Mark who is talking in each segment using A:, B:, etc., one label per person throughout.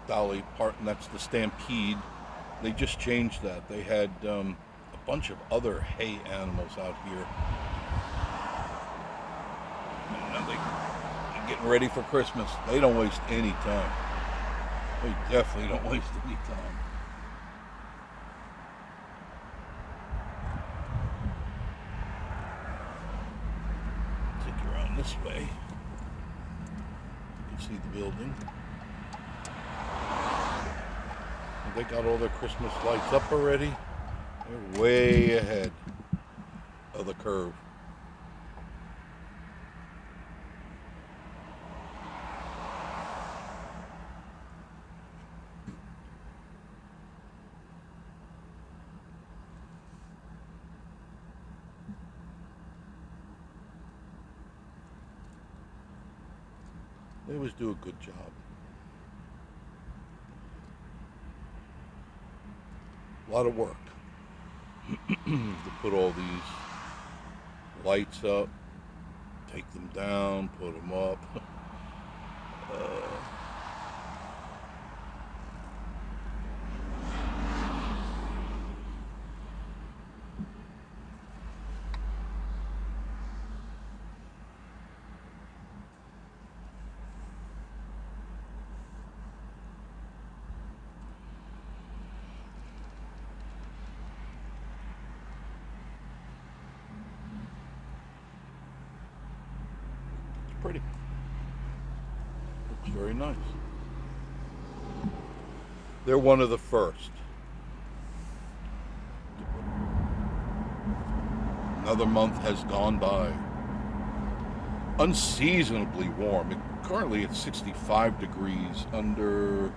A: Dolly Parton, that's the Stampede. They just changed that. They had a bunch of other hay animals out here. And now they're getting ready for Christmas. They don't waste any time. They definitely don't waste any time. Take you around this way. You can see the building. They got all their Christmas lights up already. They're way ahead of the curve. They always do a good job. A lot of work to put all these lights up, take them down, put them up. Pretty. Looks very nice. They're one of the first. Another month has gone by. Unseasonably warm. Currently it's 65 degrees under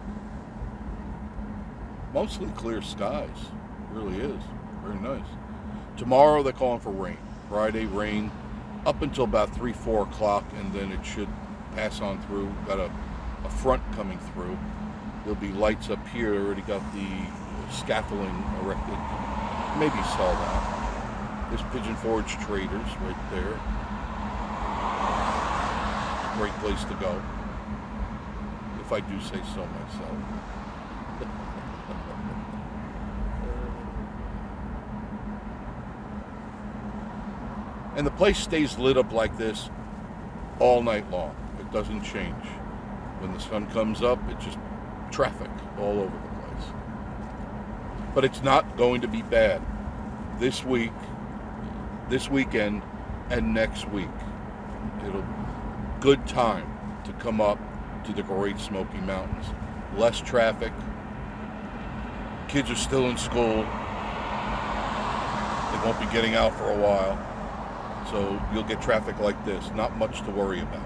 A: mostly clear skies. It really is. Very nice. Tomorrow they're calling for rain. Friday rain. Up until about 3, 4 o'clock, and then it should pass on through. Got a front coming through. There'll be lights up here. Already got the scaffolding erected. Maybe saw that. There's Pigeon Forge Traders right there. Great place to go, if I do say so myself. And the place stays lit up like this all night long. It doesn't change. When the sun comes up, it's just traffic all over the place. But it's not going to be bad this week, this weekend, and next week. It'll good time to come up to the Great Smoky Mountains. Less traffic. Kids are still in school. They won't be getting out for a while. So you'll get traffic like this, not much to worry about.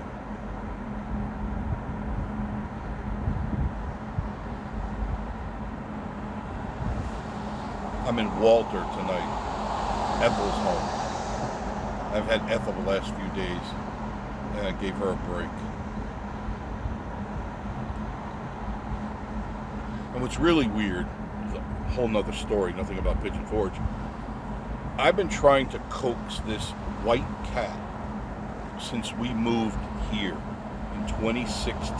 A: I'm in Walter tonight. Ethel's home. I've had Ethel the last few days, and I gave her a break. And what's really weird, is a whole nother story, nothing about Pigeon Forge. I've been trying to coax this white cat since we moved here in 2016.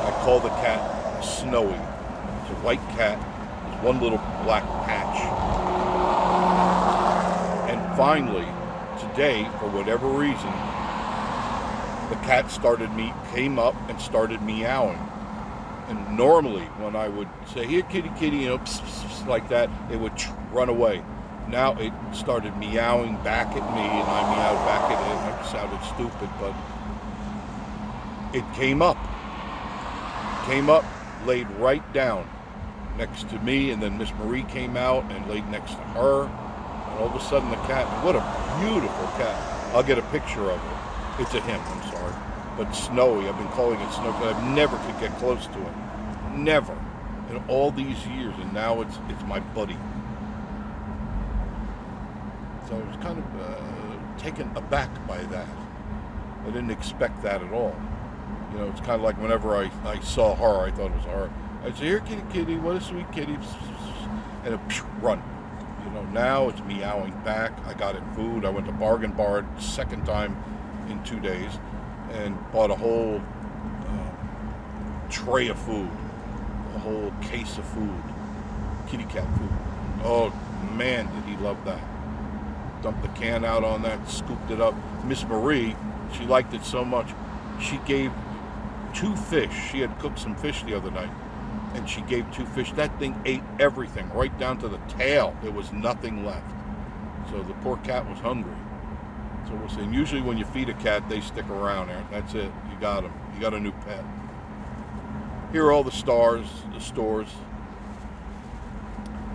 A: I call the cat Snowy. It's a white cat. There's one little black patch. And finally, today, for whatever reason, the cat came up and started meowing. And normally, when I would say, "Here, kitty, kitty," you know, pss, pss, pss, like that, it would run away. Now it started meowing back at me, and I meowed back at it. It sounded stupid, but it came up, laid right down next to me, and then Miss Marie came out and laid next to her. And all of a sudden, the cat, what a beautiful cat. I'll get a picture of it. It's a him, I'm sorry. But Snowy, I've been calling it Snowy, but I never could get close to it. Never. In all these years, and now it's my buddy. So I was kind of taken aback by that. I didn't expect that at all. You know, it's kind of like whenever I saw her, I thought it was her. I'd say, "Here, kitty, kitty, what a sweet kitty," and it run. You know, now it's meowing back. I got it food. I went to Bargain Bar second time in 2 days and bought a whole tray of food, a whole case of food, kitty cat food. Oh man, did he love that. Dumped the can out on that, scooped it up. Miss Marie, she liked it so much, she gave 2 fish. She had cooked some fish the other night, and she gave 2 fish. That thing ate everything, right down to the tail. There was nothing left. So the poor cat was hungry. So we're saying, usually when you feed a cat, they stick around there. That's it. You got them. You got a new pet. Here are all the stores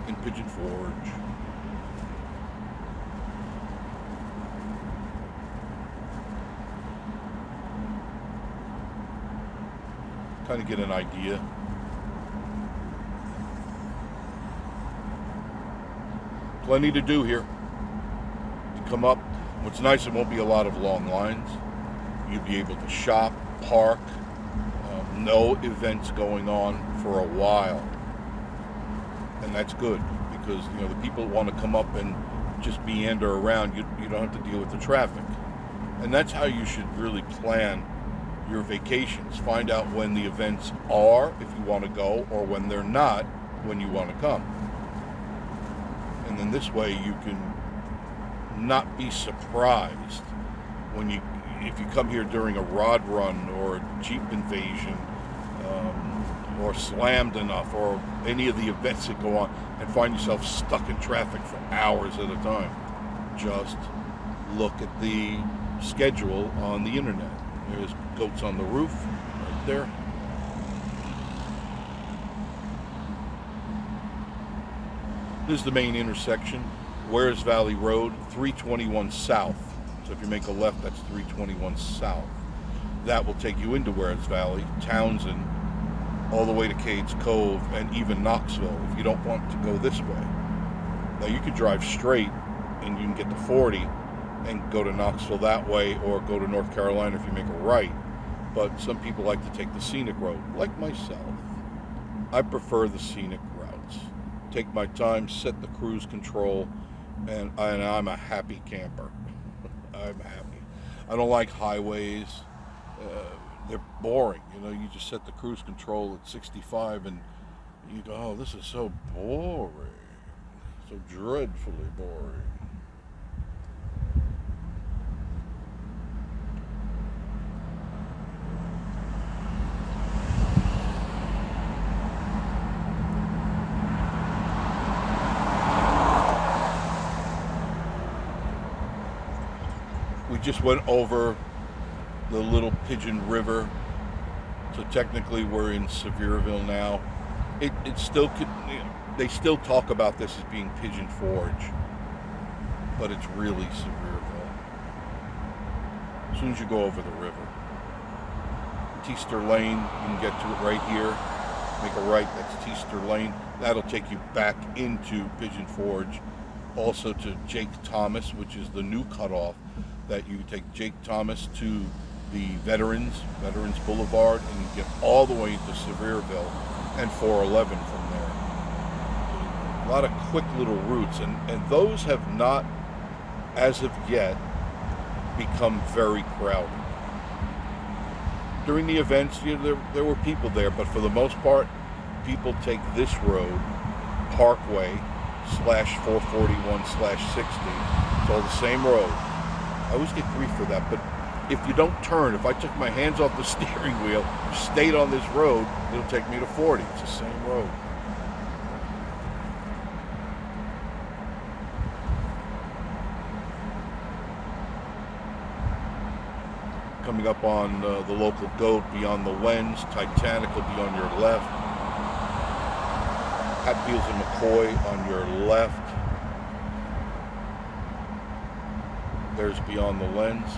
A: in Pigeon Forge. Kind of get an idea. Plenty to do here. You come up. What's nice, it won't be a lot of long lines. You'll be able to shop, park. No events going on for a while. And that's good, because the people want to come up and just meander around. You don't have to deal with the traffic. And that's how you should really plan your vacations. Find out when the events are, if you want to go, or when they're not, when you want to come. And then this way you can not be surprised if you come here during a rod run or a Jeep invasion, or slammed enough, or any of the events that go on, and find yourself stuck in traffic for hours at a time. Just look at the schedule on the internet. There's goats on the roof right there. This is the main intersection, Wears Valley Road, 321 South. So if you make a left, that's 321 South. That will take you into Wears Valley, Townsend, all the way to Cades Cove, and even Knoxville if you don't want to go this way. Now you could drive straight and you can get to 40 and go to Knoxville that way, or go to North Carolina if you make a right. But some people like to take the scenic road, like myself. I prefer the scenic routes. Take my time, set the cruise control, and I'm a happy camper. I'm happy. I don't like highways. They're boring. You just set the cruise control at 65 and you go, oh, this is so boring. So dreadfully boring. We just went over the little Pigeon River, so technically we're in Sevierville now. It still could, they still talk about this as being Pigeon Forge, but it's really Sevierville. As soon as you go over the river, Teaster Lane, you can get to it right here. Make a right, that's Teaster Lane. That'll take you back into Pigeon Forge. Also to Jake Thomas, which is the new cutoff, that you take Jake Thomas to the Veterans Boulevard, and you get all the way into Sevierville and 411 from there. A lot of quick little routes, and those have not, as of yet, become very crowded. During the events, there were people there, but for the most part, people take this road, Parkway/441/60. It's all the same road. I always get grief for that, but if you don't turn, if I took my hands off the steering wheel, stayed on this road, it'll take me to 40. It's the same road. Coming up on the local goat, beyond the lens, Titanic will be on your left. Hatfields and McCoy on your left. There's beyond the lens.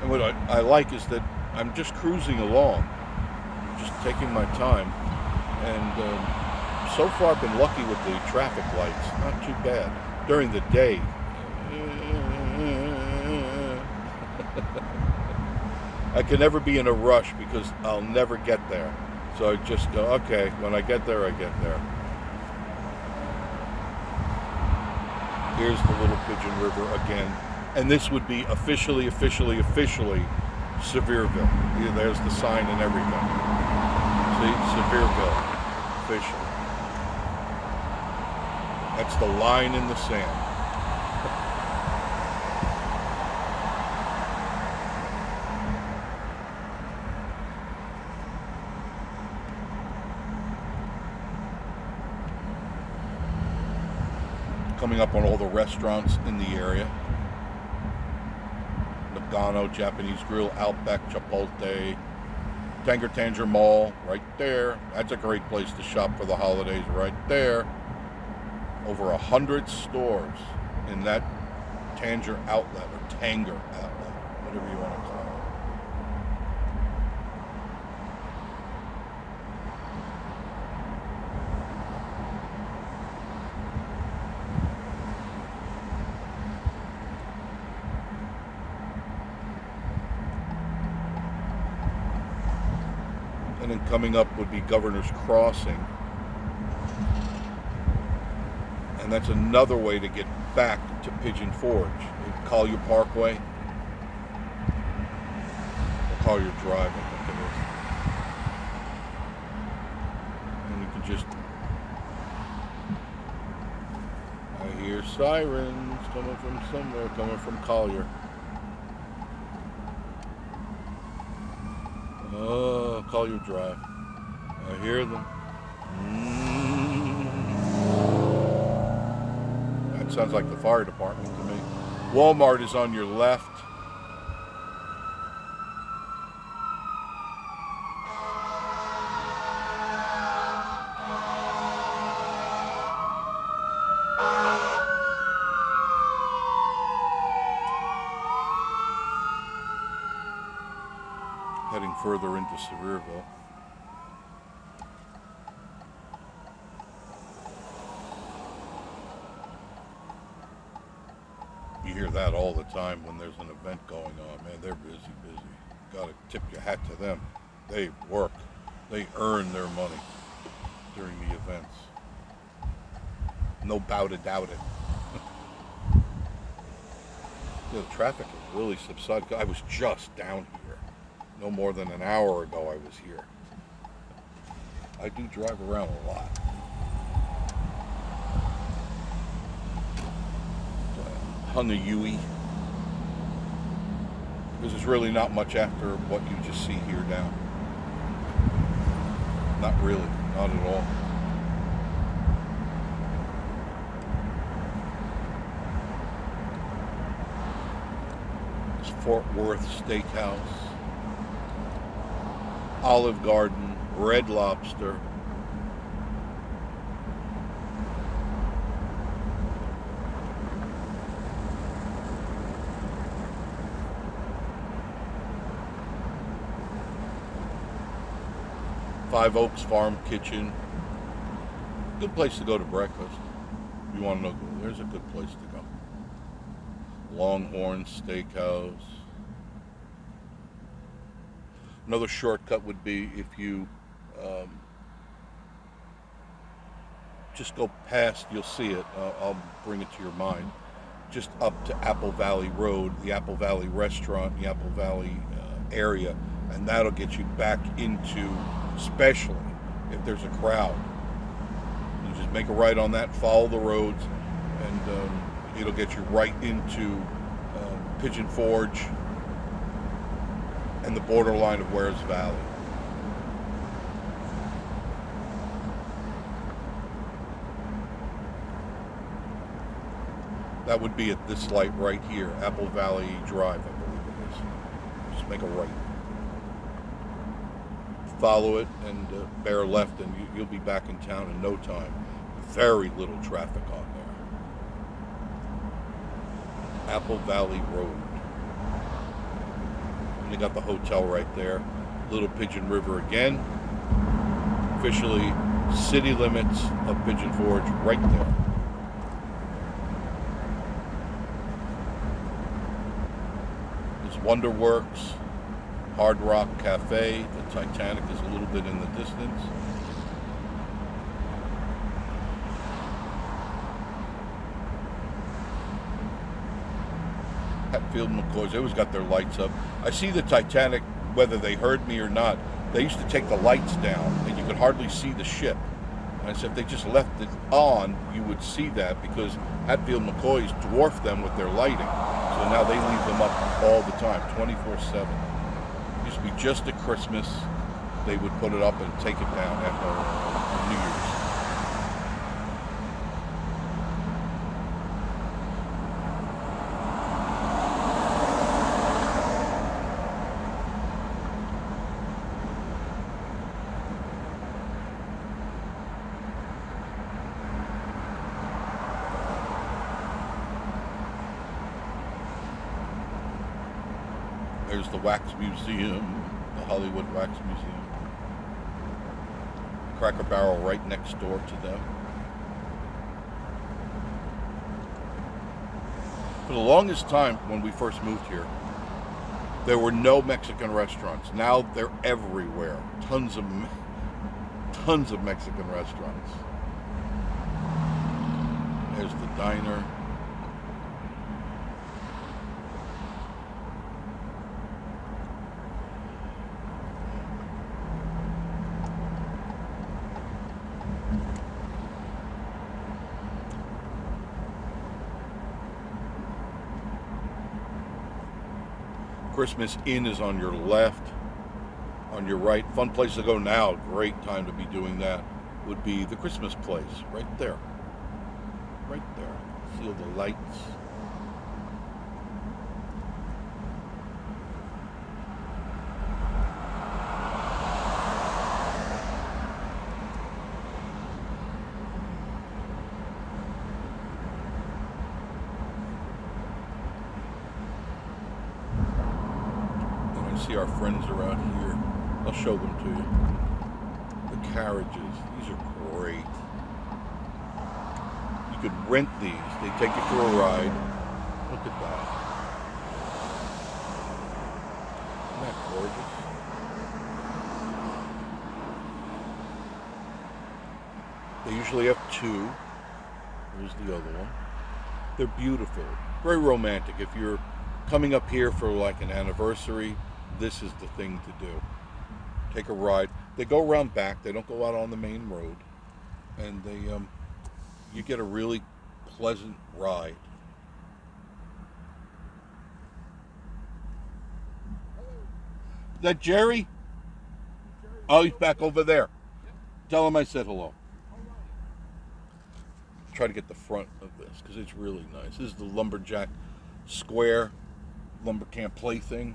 A: And what I like is that I'm just cruising along, just taking my time, and so far I've been lucky with the traffic lights, not too bad. During the day, I can never be in a rush because I'll never get there. So I just go, okay, when I get there, I get there. Here's the Little Pigeon River again. And this would be officially Sevierville. Yeah, there's the sign and everything. See, Sevierville, officially. That's the line in the sand. Coming up on all the restaurants in the area. Nagano, Japanese Grill, Outback, Chipotle, Tanger Mall, right there. That's a great place to shop for the holidays, right there. Over 100 stores in that Tanger outlet, or Tanger outlet, whatever you want to call it. And then coming up would be Governor's Crossing. And that's another way to get back to Pigeon Forge. Collier Parkway. Or Collier Drive, I think it is. And you can just... I hear sirens coming from somewhere, coming from Collier. Oh, Collier Drive. I hear them. That sounds like the fire department to me. Walmart is on your left. Heading further into Sevierville. You hear that all the time when there's an event going on. Man, they're busy. Gotta tip your hat to them. They work. They earn their money during the events. No doubt about it. The traffic has really subsided. I was just down here. No more than an hour ago I was here. I do drive around a lot. Honolulu. Because there's really not much after what you just see here now. Not really, not at all. It's Fort Worth Steakhouse, Olive Garden, Red Lobster. Five Oaks Farm Kitchen. Good place to go to breakfast. If you want to know, there's a good place to go. Longhorn Steakhouse. Another shortcut would be if you just go past, you'll see it, I'll bring it to your mind, just up to Apple Valley Road, the Apple Valley restaurant, the Apple Valley area, and that'll get you back into, especially if there's a crowd. You just make a right on that, follow the roads, and it'll get you right into Pigeon Forge and the borderline of Wares Valley. That would be at this light right here, Apple Valley Drive, I believe it is. Just make a right. Follow it and bear left, and you'll be back in town in no time. Very little traffic on there. Apple Valley Road. And you got the hotel right there. Little Pigeon River again. Officially city limits of Pigeon Forge right there. There's Wonder Works. Hard Rock Cafe. The Titanic is a little bit in the distance. Hatfield McCoy's, they always got their lights up. I see the Titanic, whether they heard me or not, they used to take the lights down and you could hardly see the ship. And I said if they just left it on, you would see that, because Hatfield McCoy's dwarf them with their lighting. So now they leave them up all the time, 24/7. It used to be just at Christmas they would put it up and take it down after New Year's. There's the Wax Museum, the Hollywood Wax Museum. Cracker Barrel right next door to them. For the longest time, when we first moved here, there were no Mexican restaurants. Now they're everywhere. Tons of Mexican restaurants. There's the diner. Christmas Inn is on your left. On your right, fun place to go now, great time to be doing that, would be the Christmas place, right there. Right there. See all the lights. See our friends around here. I'll show them to you. The Carriages. These are great. You could rent these. They take you for a ride. Look at that. Isn't that gorgeous? They usually have two. Here's the other one. They're beautiful. Very romantic. If you're coming up here for like an anniversary, this is the thing to do. Take a ride. They go around back. They don't go out on the main road, and they you get a really pleasant ride. Is that Jerry? Oh, he's back over there. Tell him I said hello. Try to get the front of this because it's really nice. This is the lumberjack square lumber camp plaything.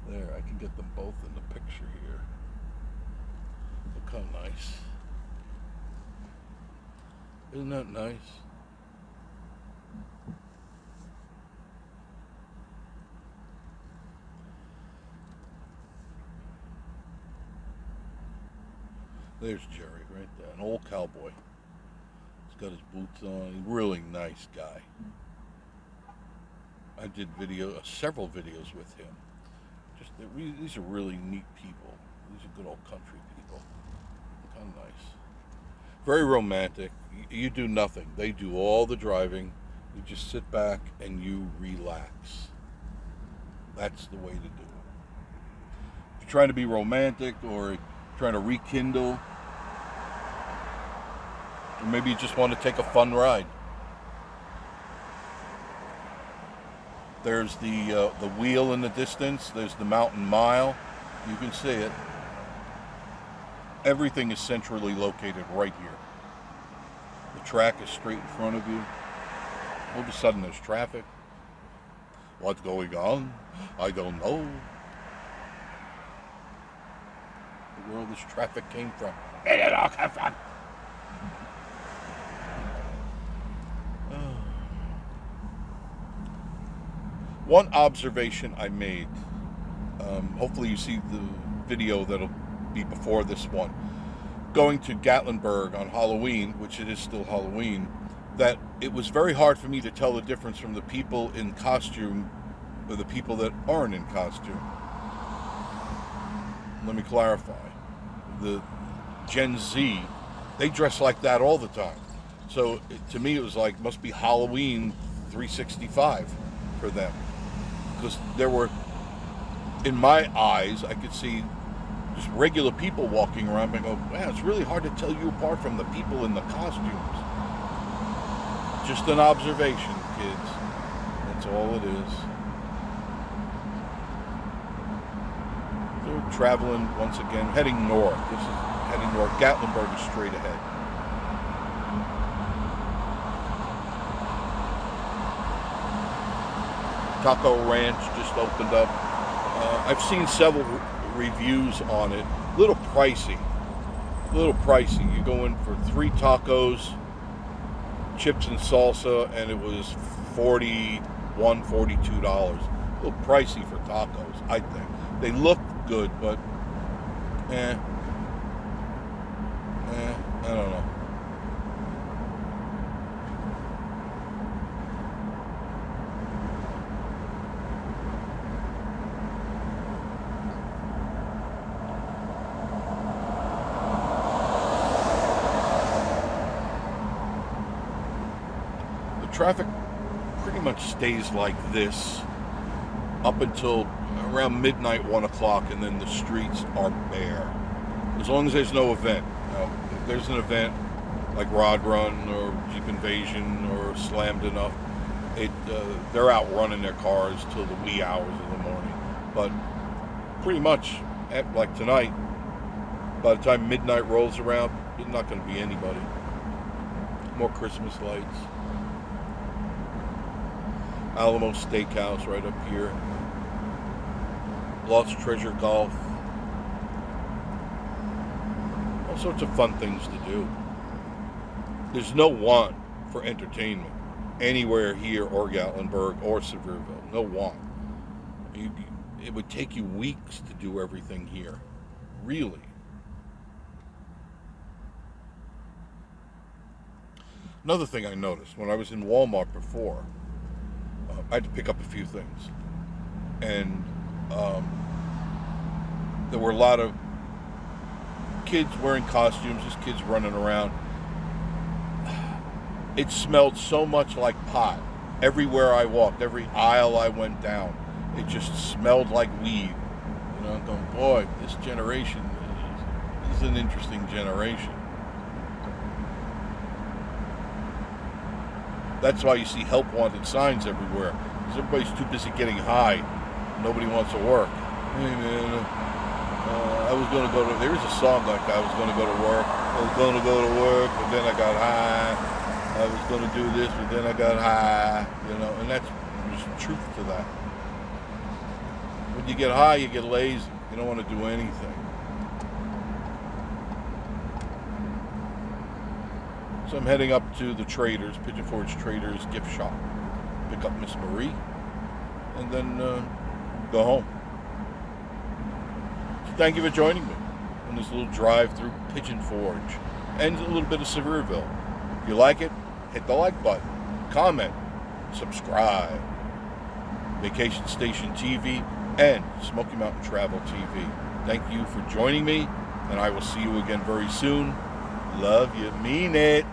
A: There, I can get them both in the picture here. Look how nice. Isn't that nice? There's Jerry right there, an old cowboy. He's got his boots on. Really nice guy. I did several videos with him. These are really neat people. These are good old country people. Look how nice. Very romantic. You do nothing. They do all the driving. You just sit back and you relax. That's the way to do it. If you're trying to be romantic or trying to rekindle, or maybe you just want to take a fun ride, there's the wheel in the distance. There's the Mountain Mile. You can see it. Everything is centrally located right here. The track is straight in front of you. All of a sudden there's traffic. What's going on? I don't know. Where all this traffic came from. Where did it all come from? One observation I made, hopefully you see the video that'll be before this one, going to Gatlinburg on Halloween, which it is still Halloween, that it was very hard for me to tell the difference from the people in costume are the people that aren't in costume. Let me clarify. The Gen Z, they dress like that all the time. So to me, it was like, must be Halloween 365 for them. Because there were, in my eyes, I could see just regular people walking around and go, man, it's really hard to tell you apart from the people in the costumes. Just an observation, kids. That's all it is. They're traveling once again, heading north. This is heading north. Gatlinburg is straight ahead. Taco Ranch just opened up. I've seen several reviews on it. A little pricey. You go in for 3 tacos, chips and salsa, and it was $41, $42. A little pricey for tacos, I think. They look good, but I don't know. Traffic pretty much stays like this up until around midnight, 1 o'clock, and then the streets are bare. As long as there's no event. Now, if there's an event like Rod Run or Jeep Invasion or Slammed Enough, they're out running their cars till the wee hours of the morning. But pretty much, like tonight, by the time midnight rolls around, there's not going to be anybody. More Christmas lights. Alamo Steakhouse right up here. Lost Treasure Golf. All sorts of fun things to do. There's no want for entertainment anywhere here or Gatlinburg or Sevierville. No want. It would take you weeks to do everything here. Really. Another thing I noticed when I was in Walmart before, I had to pick up a few things, and there were a lot of kids wearing costumes, just kids running around. It smelled so much like pot. Everywhere I walked, every aisle I went down, it just smelled like weed. You know, I'm going, boy, this generation is an interesting generation. That's why you see help wanted signs everywhere. Because everybody's too busy getting high. Nobody wants to work. Hey man, I was going to go to, there is a song like that, I was going to go to work. I was going to go to work, but then I got high. I was going to do this, but then I got high. You know, and there's truth to that. When you get high, you get lazy. You don't want to do anything. So I'm heading up to the Traders, Pigeon Forge Traders gift shop. Pick up Miss Marie, and then go home. So thank you for joining me on this little drive through Pigeon Forge and a little bit of Sevierville. If you like it, hit the like button, comment, subscribe. Vacation Station TV and Smoky Mountain Travel TV. Thank you for joining me, and I will see you again very soon. Love you, mean it.